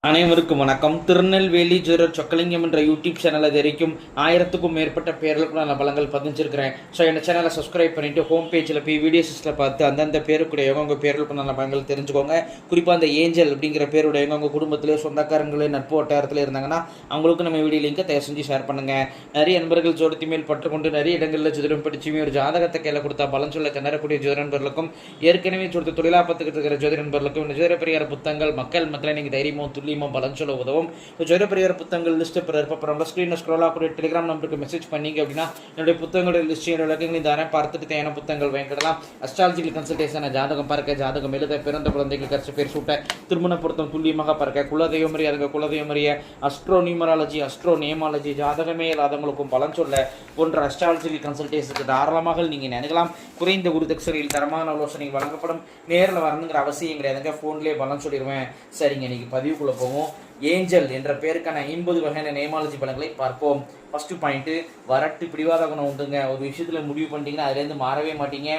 அனைவருக்கும் வணக்கம். திருநெல்வேலி ஜோதிடர் சொக்கலிங்கம் என்ற யூடியூப் சேனல் அது வரைக்கும் 1000க்கும் மேற்பட்ட பேர்களுக்கு நான் பலங்கள் பதிஞ்சிருக்கிறேன். ஸோ இந்த சேனலை சப்ஸ்கிரைப் பண்ணிவிட்டு ஹோம் பேஜில் போய் வீடியோஸில் பார்த்து அந்தந்த பேருக்குடையவங்க உங்கள் பேர்களுக்கு நல்ல பலங்கள் தெரிஞ்சுக்கோங்க. குறிப்பாக அந்த ஏஞ்சல் அப்படிங்கிற பேருடையவங்க உங்கள் குடும்பத்திலே சொந்தக்காரங்களே நட்பு வட்டாரத்தில் இருந்தாங்கன்னா அவங்களுக்கு நம்ம வீடியோ லிங்கை தயவு செஞ்சு ஷேர் பண்ணுங்கள். நிறைய நண்பர்கள் ஜோடத்தி மேல் பற்றுக்கொண்டு நிறைய இடங்களில் ஜோதிடம் படிச்சுமே ஒரு ஜாதகத்தை கையில் கொடுத்தா பலன் சொல்ல திணறக்கூடிய ஜோதிட நண்பர்களுக்கும் ஏற்கனவே சொல்லிட்டு தொழிலாபத்துக்கிட்டு இருக்கிற ஜோதிட நண்பர்களுக்கும் இந்த ஜோதிட பரிகார புத்தகங்கள் மக்கள் மத்தியில் நீங்கள் தைரியமும் பலன் சொல்ல உதவும். ஜோதிட பரிகார புத்தகங்கள் லிஸ்ட் இருப்ப ஸ்கிரீன் ஸ்க்ரோல் ஆகக்கூடிய டெலிகிராம் நம்பருக்கு மெசேஜ் பண்ணீங்க அப்படின்னா என்னுடைய புத்தகங்களுடைய லிஸ்ட் விளக்கங்களை தானே பார்த்துட்டு தேவையான புத்தகங்கள் வாங்கிடலாம். அஸ்ட்ராலஜிக்கல் கன்சல்டேஷன், ஜாதகம் பார்க்க, ஜாதகம் எழுத, பிறந்த குழந்தைகளுக்கு கட்சி பேர் சூட்ட, திருமண பொருத்தம் துல்லியமாக பார்க்க, குலதெய்வமறிய அதுங்க குலதெய்வமறிய, அஸ்ட்ரோ நியூமராலஜி, அஸ்ட்ரோ நேமாலஜி, ஜாதகமே இல்லாதவங்களுக்கும் பலன் சொல்ல போன்ற அஸ்ட்ராலஜிக்கல் கன்சல்டேஷனுக்கு தாராளமாக நீங்கள் நினைக்கலாம். குறைந்த குருதட்சணையில் தரமான ஆலோசனை வழங்கப்படும். நேரில் வரணுங்கிற அவசியம் கிடையாதுங்க, ஃபோன்லேயே பலன் சொல்லிடுவேன். சரிங்க, இன்னைக்கு பதிவுக்குள்ளே போவோம். ஏஞ்சல் என்ற பேருக்கான 50 வகையான நேமாலஜி பலன்களை பார்ப்போம். ஃபர்ஸ்ட் பாயிண்ட், வரட்டு பிடிவாத குணம் உண்டுங்க. ஒரு விஷயத்தில் முடிவு பண்ணிட்டீங்கன்னா அதுலேருந்து மாறவே மாட்டீங்க.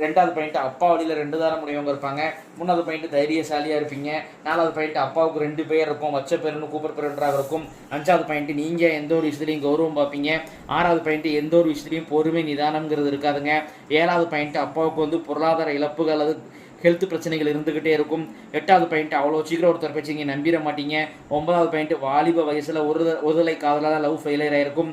ரெண்டாவது பாயிண்ட், அப்பா வழியில் 2 தாரம் முடியவங்க இருப்பாங்க. மூணாவது பாயிண்ட், தைரியசாலியாக இருப்பீங்க. நாலாவது பாயிண்ட், அப்பாவுக்கு 2 பேர் இருக்கும், வச்ச பேருன்னு கூப்பிட பேருன்றாக இருக்கும். அஞ்சாவது பாயிண்ட், நீங்கள் எந்த ஒரு விஷயத்துலையும் கௌரவம் பார்ப்பீங்க. ஆறாவது பாயிண்ட், எந்த ஒரு விஷயத்துலையும் பொறுமை நிதானம்ங்கிறது இருக்காதுங்க. ஏழாவது பாயிண்ட், அப்பாவுக்கு பொருளாதார இழப்புகள் அல்லது ஹெல்த் பிரச்சனைகள் இருந்துக்கிட்டே இருக்கும். எட்டாவது பாயிண்ட், அவ்வளோ சீக்கிரம் ஒருத்தர் பேச்சு நீங்கள் நம்பிட மாட்டீங்க. ஒன்பதாவது பாயிண்ட், வாலிப வயசில் ஒருதலை காதலாக லவ் ஃபெயிலியர் ஆகிருக்கும்.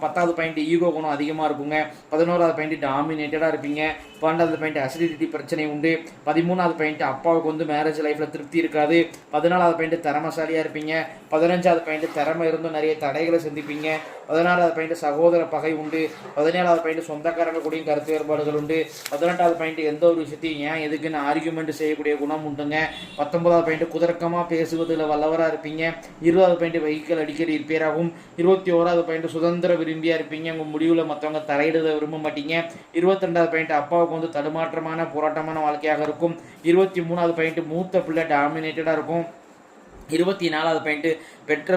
பத்தாவது பாயிண்ட், ஈகோ குணம் அதிகமாக இருக்குங்க. 11வது பாயிண்ட், டாமினேட்டடாக இருப்பீங்க. 12வது பாயிண்ட், அசிடிட்டி பிரச்சனை உண்டு. 13வது பாயிண்ட், அப்பாவுக்கு மேரேஜ் லைஃப்பில் திருப்தி இருக்காது. 14வது பாயிண்ட், திறமசாலியாக இருப்பீங்க. 15வது பாயிண்ட், திறமை இருந்தும் நிறைய தடைகளை சந்திப்பீங்க. 16வது பாயிண்ட், சகோதர பகை உண்டு. 17வது பாயிண்ட், சொந்தக்காரங்க கூடயும் கருத்து வேறுபாடுகள் உண்டு. 18வது பாயிண்ட், எந்த ஒரு விஷயத்தையும் ஏன் எதுக்குன்னு ஆர்கியூமெண்ட் செய்யக்கூடிய குணம் உண்டுங்க. 19வது பாயிண்ட், குதர்க்கமாக பேசுவதில் வல்லவராக இருப்பீங்க. 20வது பாயிண்ட், வெஹிக்கிள் அடிக்கடி ரிப்பேர் ஆகும். 21வது பாயிண்ட், சுதந்திர விரும்பியா இருப்பீங்க. உங்கள் முடிவில் மற்றவங்க தலையிடுத விரும்ப மாட்டீங்க. 22வது பாயிண்ட், அப்பாவுக்கு தடுமாற்றமான போராட்டமான வாழ்க்கையாக இருக்கும். 23வது பாயிண்ட், மூத்த பிள்ளை டாமினேட்டடாக இருக்கும். 24வது பாயிண்ட், பெற்ற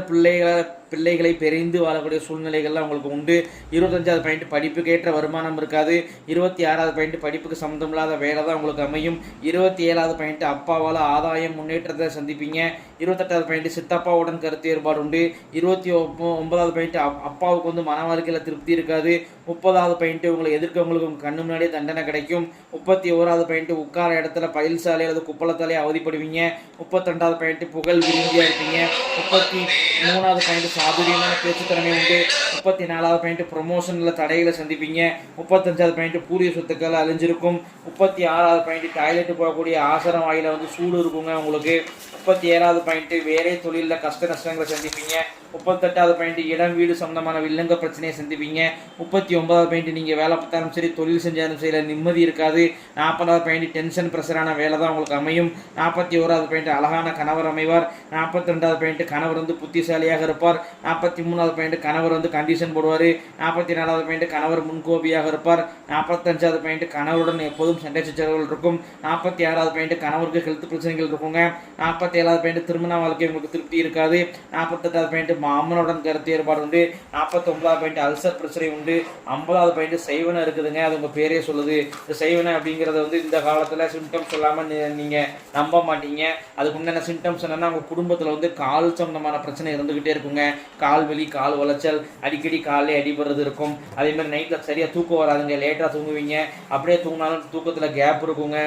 பிள்ளைகளை பெரிந்து வாழக்கூடிய சூழ்நிலைகள்லாம் உங்களுக்கு உண்டு. 25வது பாயிண்ட், படிப்புக்கேற்ற வருமானம் இருக்காது. 26வது பாயிண்ட், படிப்புக்கு சம்மந்தமில்லாத வேலை தான் உங்களுக்கு அமையும். 27வது பாயிண்ட், அப்பாவால் ஆதாயம் முன்னேற்றத்தை சந்திப்பீங்க. 28வது பாயிண்ட், சித்தப்பாவுடன் கருத்து வேறுபாடு உண்டு. 29வது பாயிண்ட், அப்பாவுக்கு மன வாழ்க்கையில் திருப்தி இருக்காது. 30வது பாயிண்ட், உங்களை எதிர்க்கவங்களுக்கு உங்கள் கண்ணு முன்னாடியே தண்டனை கிடைக்கும். 31வது பாயிண்ட், உட்கார இடத்துல பயில்சாலை அல்லது குப்பளத்தாலே அவதிப்படுவீங்க. 32வது பாயிண்ட், புகழ் விரும்பியாக இருப்பீங்க. 33வது பாயிண்ட், சாதுரியமான பேச்சு திறமை உண்டு. 34வது பாயிண்ட், ப்ரொமோஷனில் தடைகளை சந்திப்பீங்க. 35வது பாயிண்ட், பூரிய சொத்துக்கள் அழிஞ்சிருக்கும். 36வது பாயிண்ட், டாய்லெட்டு போகக்கூடிய ஆசனம் வாயில சூடு இருக்குங்க உங்களுக்கு. 37வது பாயிண்ட், வேலை தொழிலில் கஷ்ட நஷ்டங்களை சந்திப்பீங்க. 38வது பாயிண்ட், இடம் வீடு சம்பந்தமான வில்லங்க பிரச்சனையை சந்திப்பீங்க. 39வது பாயிண்ட், நீங்கள் வேலை பார்த்தாலும் சரி தொழில் செஞ்சாலும் சரி நிம்மதி இருக்காது. 40வது பாயிண்ட், டென்ஷன் ப்ரெஷரான வேலை தான் உங்களுக்கு அமையும். 41வது பாயிண்ட், அழகான கணவர் அமைவார். 42வது பாயிண்ட், கணவர் புத்திசாலியாக இருப்பார். 43வது பாயிண்ட், கணவர் கண்டிஷன் போடுவார். 44வது பாயிண்ட், கணவர் முன்கோபியாக இருப்பார். 45வது பாயிண்ட், கணவருடன் எப்போதும் சண்டை சச்சரவுகள் இருக்கும். 46வது பாயிண்ட், கணவருக்கு ஹெல்த் பிரச்சனைகள் இருக்குங்க. 47வது பாயிண்ட், திருமண வாழ்க்கை உங்களுக்கு திருப்தி இருக்காது. 48வது பாயிண்ட், மாமனுடன் கருத்து ஏற்பாடு உண்டு. 49வது பாயிண்ட், அல்சர் பிரச்சனை உண்டு. 50வது பாயிண்ட், செய்வனை இருக்குதுங்க. அது உங்கள் பேரே சொல்லுது. இந்த செய்வனை அப்படிங்கிறத இந்த காலத்தில் சிம்டம்ஸ் சொல்லாமல் நீங்கள் நம்ப மாட்டீங்க. அதுக்கு முன்னாடி சிம்டம்ஸ் என்னன்னா, உங்கள் குடும்பத்தில் கால் சம்பந்தமான பிரச்சனை இருந்துகிட்டே இருக்குங்க. கால் வலி, கால் வளைச்சல், அடிக்கடி காலே அடிபடுறது இருக்கும். அதே மாதிரி நைட்டில் சரியாக தூக்கம் வராதுங்க, லேட்டாக தூங்குவீங்க. அப்படியே தூங்கினாலும் தூக்கத்தில் கேப் இருக்குங்க.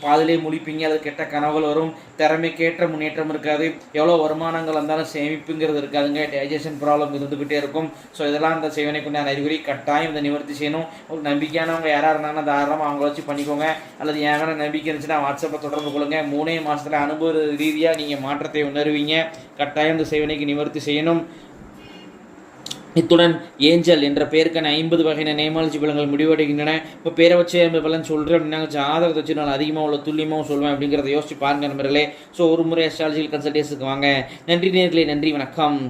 பாதிலே முழிப்பீங்க, அது கெட்ட கனவுகள் வரும். திறமைக்கேற்ற முன்னேற்றம் இருக்காது. எவ்வளோ வருமானங்கள் வந்தாலும் சேமிப்புங்கிறது இருக்காதுங்க. டைஜஷன் ப்ராப்ளம் இருந்துக்கிட்டே இருக்கும். ஸோ இதெல்லாம் இந்த செய்வனை கொண்ட அறிகுறி கட்டாயம் இதை நிவர்த்தி செய்யணும். ஒரு நம்பிக்கையானவங்க யாராக இருந்தாங்கன்னா தாராளமாக அவங்கள வச்சு பண்ணிக்கோங்க. அல்லது என் மேலே நம்பிக்கை இருந்துச்சுன்னா வாட்ஸ்அப்பில் தொடர்பு கொள்ளுங்க. 3 மாதத்தில் அனுபவ ரீதியாக நீங்கள் மாற்றத்தை உணர்வீங்க. கட்டாயம் இந்த செய்வனைக்கு நிவர்த்தி செய்யணும். இத்துடன் ஏஞ்சல் என்ற பெயருக்கான 50 வகையான நேமாலஜி பலன்கள் முடிவடைகின்றன. இப்போ பேரை வச்சு பலன் சொல்கிறேன் அப்படின்னா ஜாதகத்தை வச்சு நான் அதிகமாக உள்ள துல்லியமாகவும் சொல்வேன் அப்படிங்கிறத யோசிச்சு பாருங்கள் நண்பர்களே. ஸோ ஒரு முறை அஸ்ட்ராலஜிக்கல் கன்சல்டேஷனுக்கு வாங்க. நன்றி நேயர்களே, நன்றி, வணக்கம்.